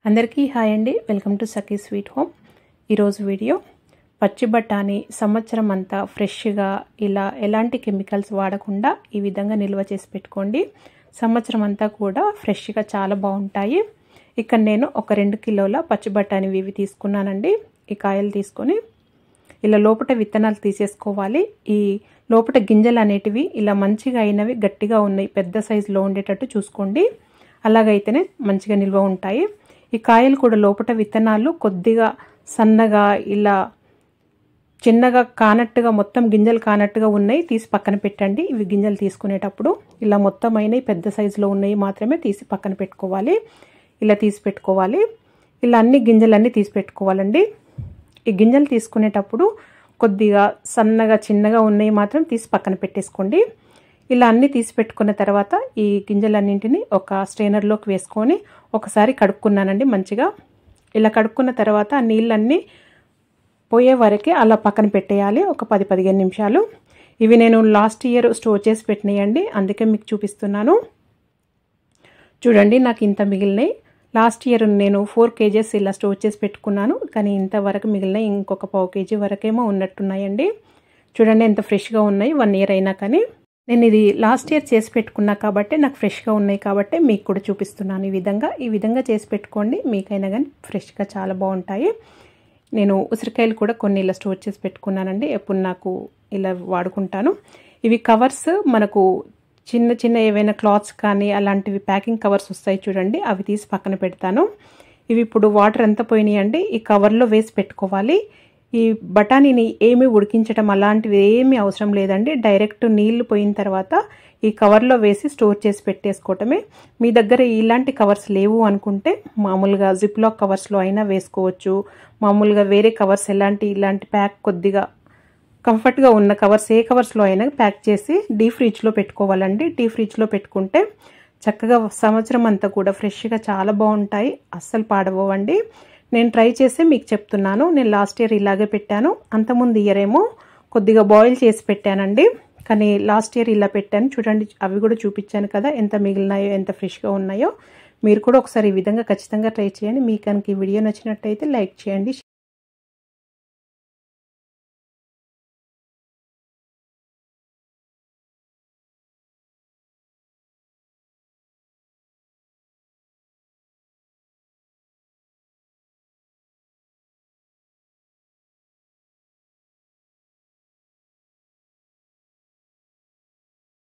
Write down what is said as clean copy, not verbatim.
అందరికీ హాయ్ అండి, welcome to Sakhi sweet home. ఈరోజు వీడియో పచ్చి బఠానీ సంవత్సరం అంతా ఫ్రెష్గా ఇలా ఎలాంటి కెమికల్స్ వాడకుండా ఈ విధంగా నిల్వ చేసి పెట్టుకోండి. సంవత్సరం అంతా కూడా ఫ్రెష్గా చాలా బాగుంటాయి. ఇక్కడ నేను ఒక 2 కిలోల పచ్చి బఠానీ ఇవి తీసుకున్నానండి. ఈ కాయలు తీసుకొని ఇలా లోపల విత్తనాలు తీసేసుకోవాలి. ఈ లోపల గింజలు అనేటివి ఇలా మంచిగా అయినవి గట్టిగా ఉన్నాయి, పెద్ద సైజులో ఉండేటట్టు చూసుకోండి. అలాగైతేనే మంచిగా నిల్వ ఉంటాయి. ఈ కాయలు కూడా లోపల విత్తనాలు కొద్దిగా సన్నగా ఇలా చిన్నగా కానట్టుగా మొత్తం గింజలు కానట్టుగా ఉన్నాయి, తీసి పక్కన పెట్టండి. ఇవి గింజలు తీసుకునేటప్పుడు ఇలా మొత్తం అయినవి పెద్ద సైజులో ఉన్నాయి మాత్రమే తీసి పక్కన పెట్టుకోవాలి. ఇలా తీసి పెట్టుకోవాలి. ఇలా అన్ని గింజలన్నీ తీసి పెట్టుకోవాలండి. ఈ గింజలు తీసుకునేటప్పుడు కొద్దిగా సన్నగా చిన్నగా ఉన్నాయి మాత్రం తీసి పక్కన పెట్టేసుకోండి. ఇలా అన్నీ తీసి పెట్టుకున్న తర్వాత ఈ గింజలన్నింటినీ ఒక స్ట్రైనర్లోకి వేసుకొని ఒకసారి కడుక్కున్నానండి మంచిగా. ఇలా కడుక్కున్న తర్వాత ఆ నీళ్ళన్నీ పోయే వరకే అలా పక్కన పెట్టేయాలి, ఒక 10-15 నిమిషాలు. ఇవి నేను లాస్ట్ ఇయర్ స్టోర్ చేసి పెట్టినాయండి, అందుకే మీకు చూపిస్తున్నాను. చూడండి, నాకు ఇంత మిగిలినాయి. లాస్ట్ ఇయర్ నేను 4 kgs ఇలా స్టోర్ చేసి పెట్టుకున్నాను, కానీ ఇంతవరకు మిగిలినాయి. ఇంకొక 1/4 kg వరకేమో ఉన్నట్టున్నాయండి. చూడండి ఎంత ఫ్రెష్గా ఉన్నాయి, 1 year అయినా కానీ. నేను ఇది లాస్ట్ ఇయర్ చేసి పెట్టుకున్నా కాబట్టి నాకు ఫ్రెష్గా ఉన్నాయి కాబట్టి మీకు కూడా చూపిస్తున్నాను. ఈ విధంగా చేసి పెట్టుకోండి, మీకైనా కానీ ఫ్రెష్గా చాలా బాగుంటాయి. నేను ఉసిరికాయలు కూడా కొన్ని ఇలా స్టోర్ చేసి పెట్టుకున్నానండి, ఎప్పుడు నాకు ఇలా వాడుకుంటాను. ఇవి కవర్స్ మనకు చిన్న చిన్న ఏవైనా క్లాత్స్ కానీ అలాంటివి ప్యాకింగ్ కవర్స్ వస్తాయి చూడండి, అవి తీసి పక్కన పెడతాను. ఇవి ఇప్పుడు వాటర్ ఎంత పోయినాయండి ఈ కవర్లో వేసి పెట్టుకోవాలి. ఈ బఠానీని ఏమీ ఉడికించడం అలాంటివి ఏమీ అవసరం లేదండి. డైరెక్ట్ నీళ్లు పోయిన తర్వాత ఈ కవర్లో వేసి స్టోర్ చేసి పెట్టేసుకోవటమే. మీ దగ్గర ఇలాంటి కవర్స్ లేవు అనుకుంటే మామూలుగా జిప్లాక్ కవర్స్లో అయినా వేసుకోవచ్చు. మామూలుగా వేరే కవర్స్ ఇలాంటి ప్యాక్ కొద్దిగా కంఫర్ట్గా ఉన్న కవర్స్ ఏ కవర్స్లో అయినా ప్యాక్ చేసి డీప్ ఫ్రిడ్జ్లో పెట్టుకోవాలండి. డీప్ ఫ్రిడ్జ్లో పెట్టుకుంటే చక్కగా సంవత్సరం అంతా కూడా ఫ్రెష్గా చాలా బాగుంటాయి, అస్సలు పాడవండి. నేను ట్రై చేసి మీకు చెప్తున్నాను. నేను లాస్ట్ ఇయర్ ఇలాగే పెట్టాను, అంతకుముందు ఇయర్ ఏమో కొద్దిగా బాయిల్ చేసి పెట్టానండి, కానీ లాస్ట్ ఇయర్ ఇలా పెట్టాను. చూడండి, అవి కూడా చూపించాను కదా ఎంత మిగిలినాయో, ఎంత ఫ్రెష్గా ఉన్నాయో. మీరు కూడా ఒకసారి ఈ విధంగా ఖచ్చితంగా ట్రై చేయండి. మీకు కనుక ఈ వీడియో నచ్చినట్టయితే లైక్ చేయండి.